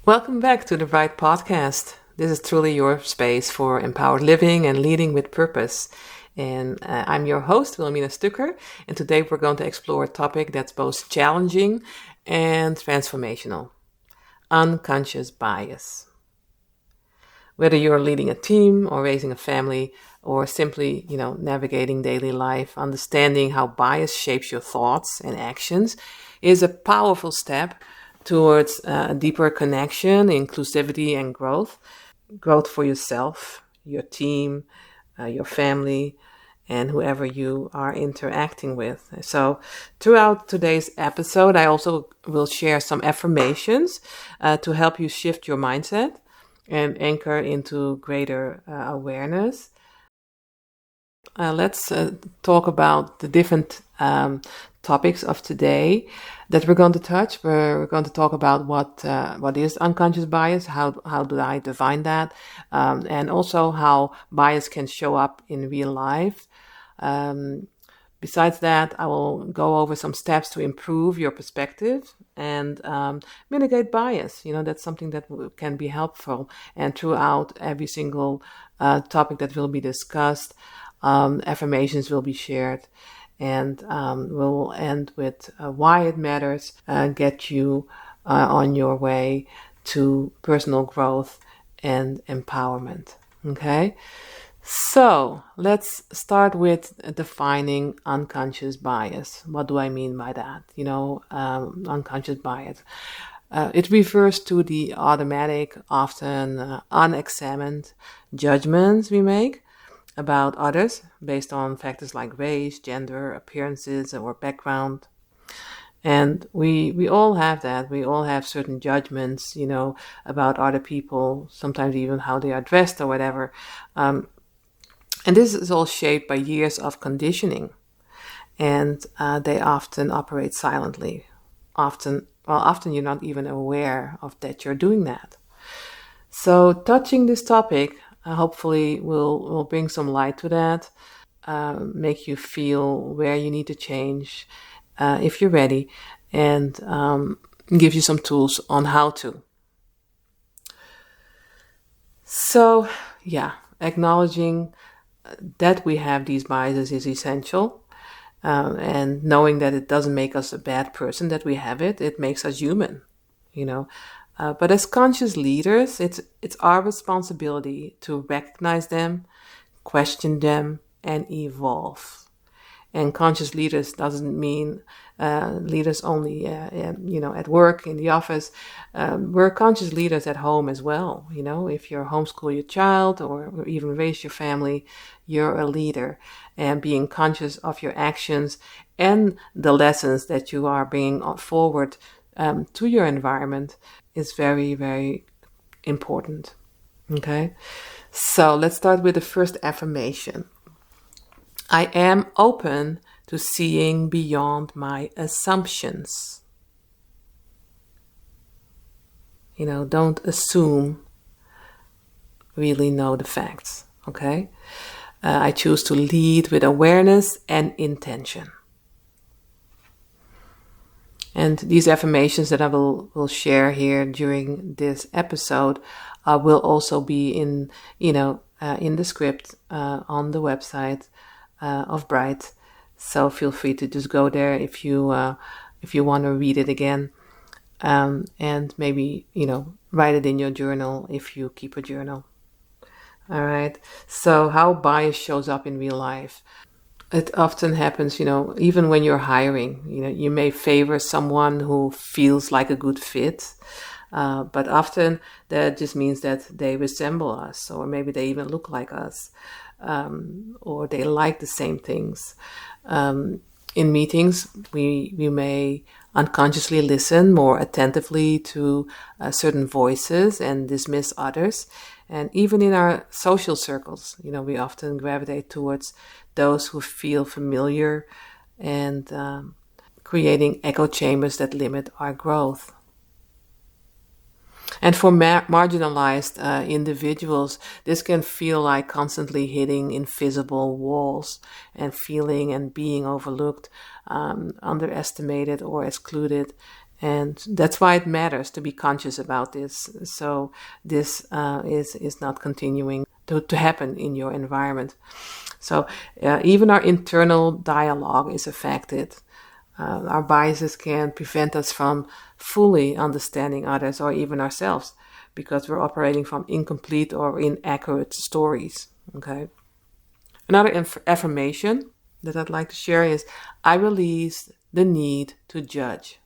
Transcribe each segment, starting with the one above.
Welcome back to the Bryght Podcast. This is truly your space for empowered living and leading with purpose. And I'm your host, Wilhelmina Stöcker, and today we're going to explore a topic that's both challenging and transformational: unconscious bias. Whether you're leading a team or raising a family or simply, navigating daily life, understanding how bias shapes your thoughts and actions is a powerful step towards a deeper connection, inclusivity, and growth. Growth for yourself, your team, your family, and whoever you are interacting with. So throughout today's episode, I also will share some affirmations to help you shift your mindset and anchor into greater awareness. Let's talk about the different topics of today that we're going to touch. We're going to talk about what is unconscious bias, how do I define that, and also how bias can show up in real life. Besides that, I will go over some steps to improve your perspective and mitigate bias. That's something that can be helpful. And throughout every single topic that will be discussed, affirmations will be shared. And we'll end with why it matters, get you on your way to personal growth and empowerment. Okay? So let's start with defining unconscious bias. What do I mean by that? Unconscious bias. It refers to the automatic, often unexamined judgments we make about others based on factors like race, gender, appearances, or background. And we all have that. We all have certain judgments, about other people, sometimes even how they are dressed or whatever. And this is all shaped by years of conditioning. And they often operate silently. Often you're not even aware of that you're doing that. So touching this topic, hopefully will bring some light to that, make you feel where you need to change if you're ready, and give you some tools on how to. So, acknowledging that we have these biases is essential, and knowing that it doesn't make us a bad person that we have it makes us human, But as conscious leaders, it's our responsibility to recognize them, question them, and evolve. And conscious leaders doesn't mean leaders only, at work, in the office. We're conscious leaders at home as well. If you homeschool your child or even raise your family, you're a leader. And being conscious of your actions and the lessons that you are bringing forward to your environment is very, very important. Okay, so let's start with the first affirmation. I am open to seeing beyond my assumptions. Don't assume, really know the facts. Okay, I choose to lead with awareness and intention. And these affirmations that I will share here during this episode will also be in the script on the website of Bryght. So feel free to just go there if you want to read it again, and maybe write it in your journal if you keep a journal. All right. So how bias shows up in real life. It often happens, even when you're hiring, you may favor someone who feels like a good fit, but often that just means that they resemble us, or maybe they even look like us, or they like the same things. In meetings, we may unconsciously listen more attentively to certain voices and dismiss others. And even in our social circles, we often gravitate towards those who feel familiar and creating echo chambers that limit our growth. And for marginalized individuals, this can feel like constantly hitting invisible walls and feeling and being overlooked, underestimated or excluded. And that's why it matters to be conscious about this. So this is not continuing to happen in your environment. So even our internal dialogue is affected. Our biases can prevent us from fully understanding others or even ourselves because we're operating from incomplete or inaccurate stories. Okay. Another affirmation that I'd like to share is I release the need to judge.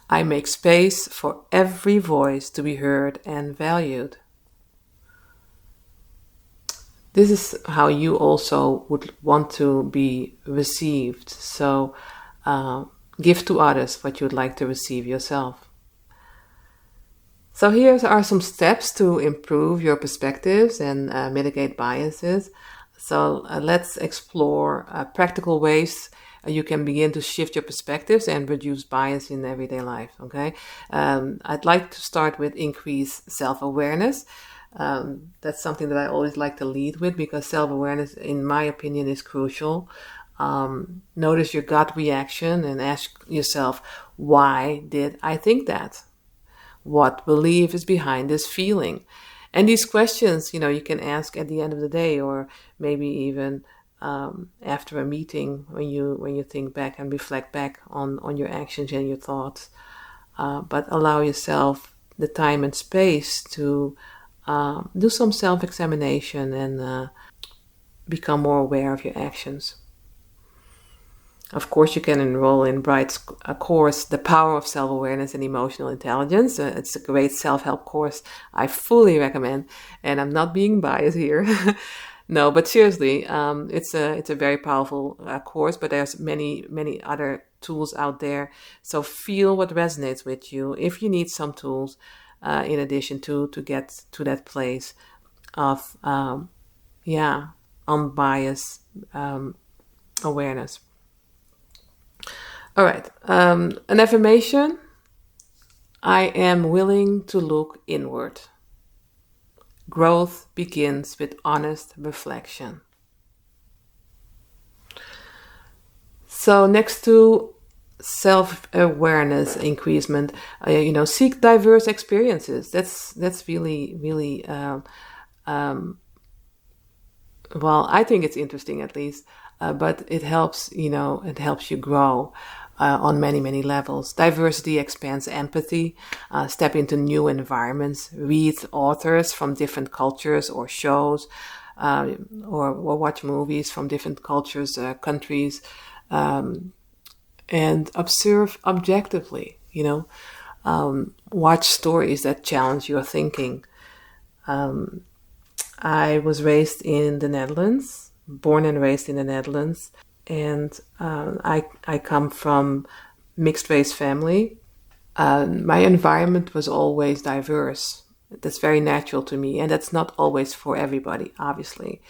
I make space for every voice to be heard and valued. This is how you also would want to be received. So give to others what you'd like to receive yourself. So here are some steps to improve your perspectives and mitigate biases. So let's explore practical ways you can begin to shift your perspectives and reduce bias in everyday life. Okay, I'd like to start with increased self-awareness. That's something that I always like to lead with because self-awareness, in my opinion, is crucial. Notice your gut reaction and ask yourself, why did I think that? What belief is behind this feeling? And these questions, you can ask at the end of the day, or maybe even after a meeting when you think back and reflect back on your actions and your thoughts. But allow yourself the time and space to do some self-examination and become more aware of your actions. Of course, you can enroll in Bright's course, The Power of Self-Awareness and Emotional Intelligence. It's a great self-help course I fully recommend, and I'm not being biased here. No, but seriously, it's a very powerful course, but there's many other tools out there. So feel what resonates with you. If you need some tools, in addition to get to that place of unbiased awareness. All right, an affirmation. I am willing to look inward. Growth begins with honest reflection. So next to self-awareness increasement, seek diverse experiences. That's really well, I think it's interesting at least, but it helps you grow on many levels. Diversity expands empathy. Step into new environments. Read authors from different cultures or shows, or watch movies from different cultures, countries, and observe objectively. Watch stories that challenge your thinking. I was raised in the Netherlands, born and raised in the Netherlands, and I come from mixed race family. My environment was always diverse. That's very natural to me, and that's not always for everybody, obviously.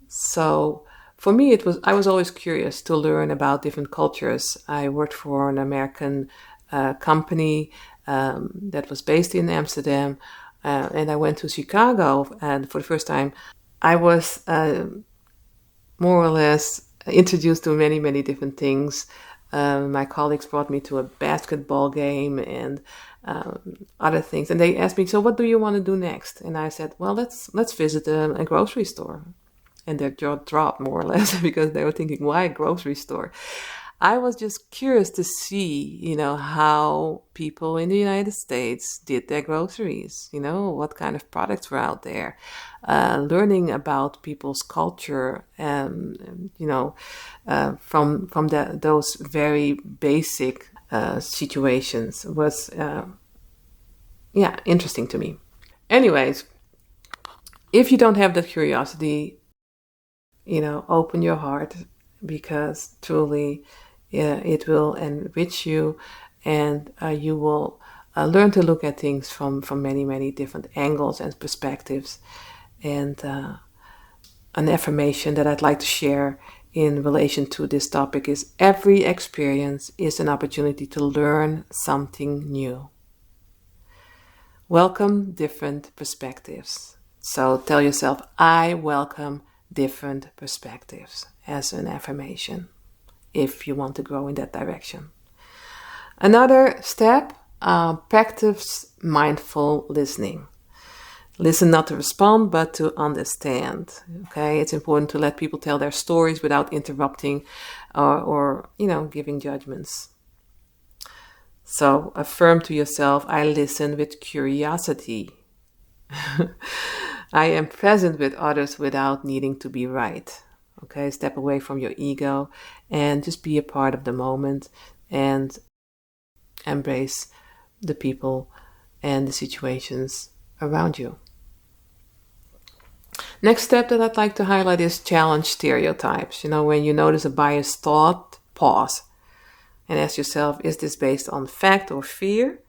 So for me, I was always curious to learn about different cultures. I worked for an American company that was based in Amsterdam, and I went to Chicago, and for the first time, I was more or less introduced to many different things. My colleagues brought me to a basketball game and other things, and they asked me, "So, what do you want to do next?" And I said, "Well, let's visit a grocery store." And their jaw dropped more or less because they were thinking, "Why a grocery store?" I was just curious to see, how people in the United States did their groceries, what kind of products were out there, learning about people's culture, from those very basic situations was, interesting to me. Anyways, if you don't have that curiosity, open your heart, because truly it will enrich you, and you will learn to look at things from many different angles and perspectives. And an affirmation that I'd like to share in relation to this topic is: every experience is an opportunity to learn something new. Welcome different perspectives. So tell yourself, I welcome different perspectives, as an affirmation, if you want to grow in that direction. Another step, practice mindful listening. Listen not to respond, but to understand. Okay, it's important to let people tell their stories without interrupting or giving judgments. So affirm to yourself, I listen with curiosity. I am present with others without needing to be right. Okay, step away from your ego and just be a part of the moment and embrace the people and the situations around you. Next step that I'd like to highlight is challenge stereotypes. When you notice a biased thought, pause and ask yourself, is this based on fact or fear?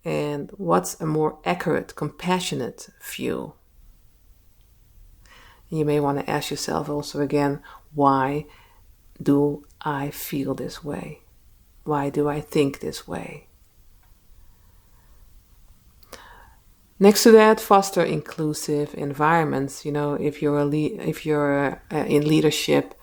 And what's a more accurate, compassionate view? You may want to ask yourself also again, why do I feel this way? Why do I think this way? Next to that, foster inclusive environments. If you're in leadership,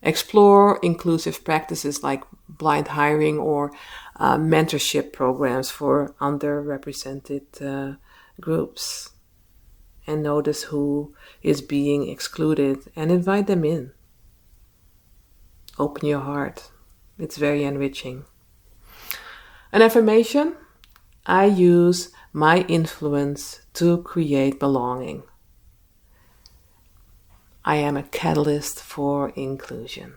explore inclusive practices like blind hiring or mentorship programs for underrepresented groups. And notice who is being excluded and invite them in. Open your heart. It's very enriching. An affirmation, I use my influence to create belonging. I am a catalyst for inclusion.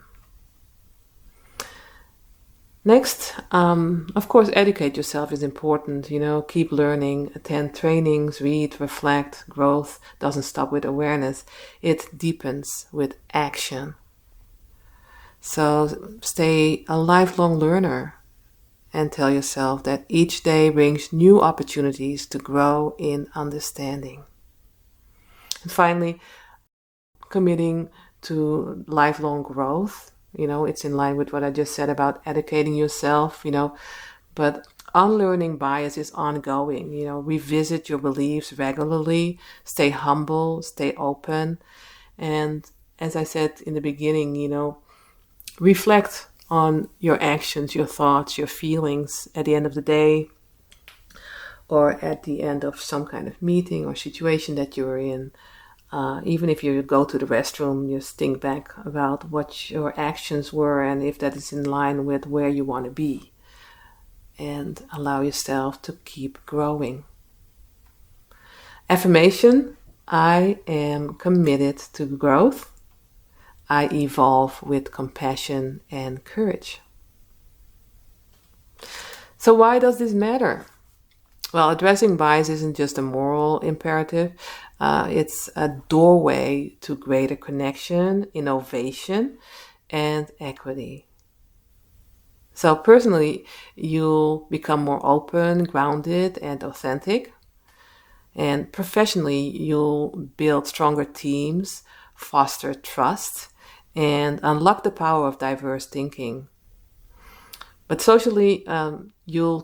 Next, of course, educate yourself is important. Keep learning, attend trainings, read, reflect. Growth doesn't stop with awareness. It deepens with action. So stay a lifelong learner and tell yourself that each day brings new opportunities to grow in understanding. And finally, committing to lifelong growth. It's in line with what I just said about educating yourself, but unlearning bias is ongoing. Revisit your beliefs regularly, stay humble, stay open. And as I said in the beginning, reflect on your actions, your thoughts, your feelings at the end of the day or at the end of some kind of meeting or situation that you're in. Even if you go to the restroom, just think back about what your actions were and if that is in line with where you want to be. And allow yourself to keep growing. Affirmation, I am committed to growth. I evolve with compassion and courage. So why does this matter? Well, addressing bias isn't just a moral imperative. It's a doorway to greater connection, innovation, and equity. So personally, you'll become more open, grounded, and authentic. And professionally, you'll build stronger teams, foster trust, and unlock the power of diverse thinking. But socially, you'll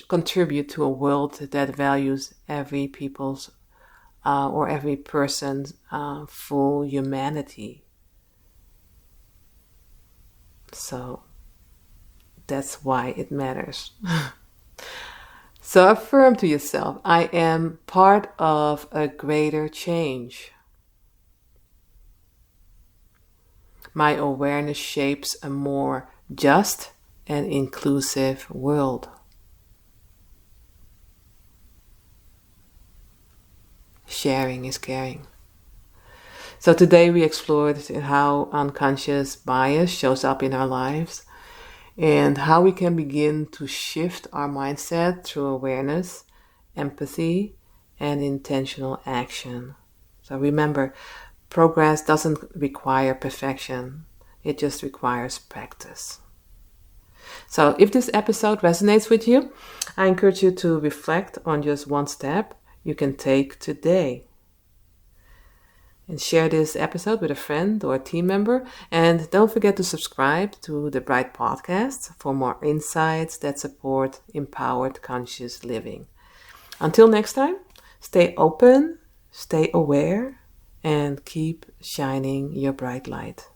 contribute to a world that values every people's or every person's full humanity. So that's why it matters. So affirm to yourself, I am part of a greater change. My awareness shapes a more just and inclusive world. Sharing is caring. So today we explored how unconscious bias shows up in our lives and how we can begin to shift our mindset through awareness, empathy, and intentional action. So remember, progress doesn't require perfection. It just requires practice. So if this episode resonates with you, I encourage you to reflect on just one step you can take today. And share this episode with a friend or a team member. And don't forget to subscribe to the Bryght Podcast for more insights that support empowered conscious living. Until next time, stay open, stay aware, and keep shining your bright light.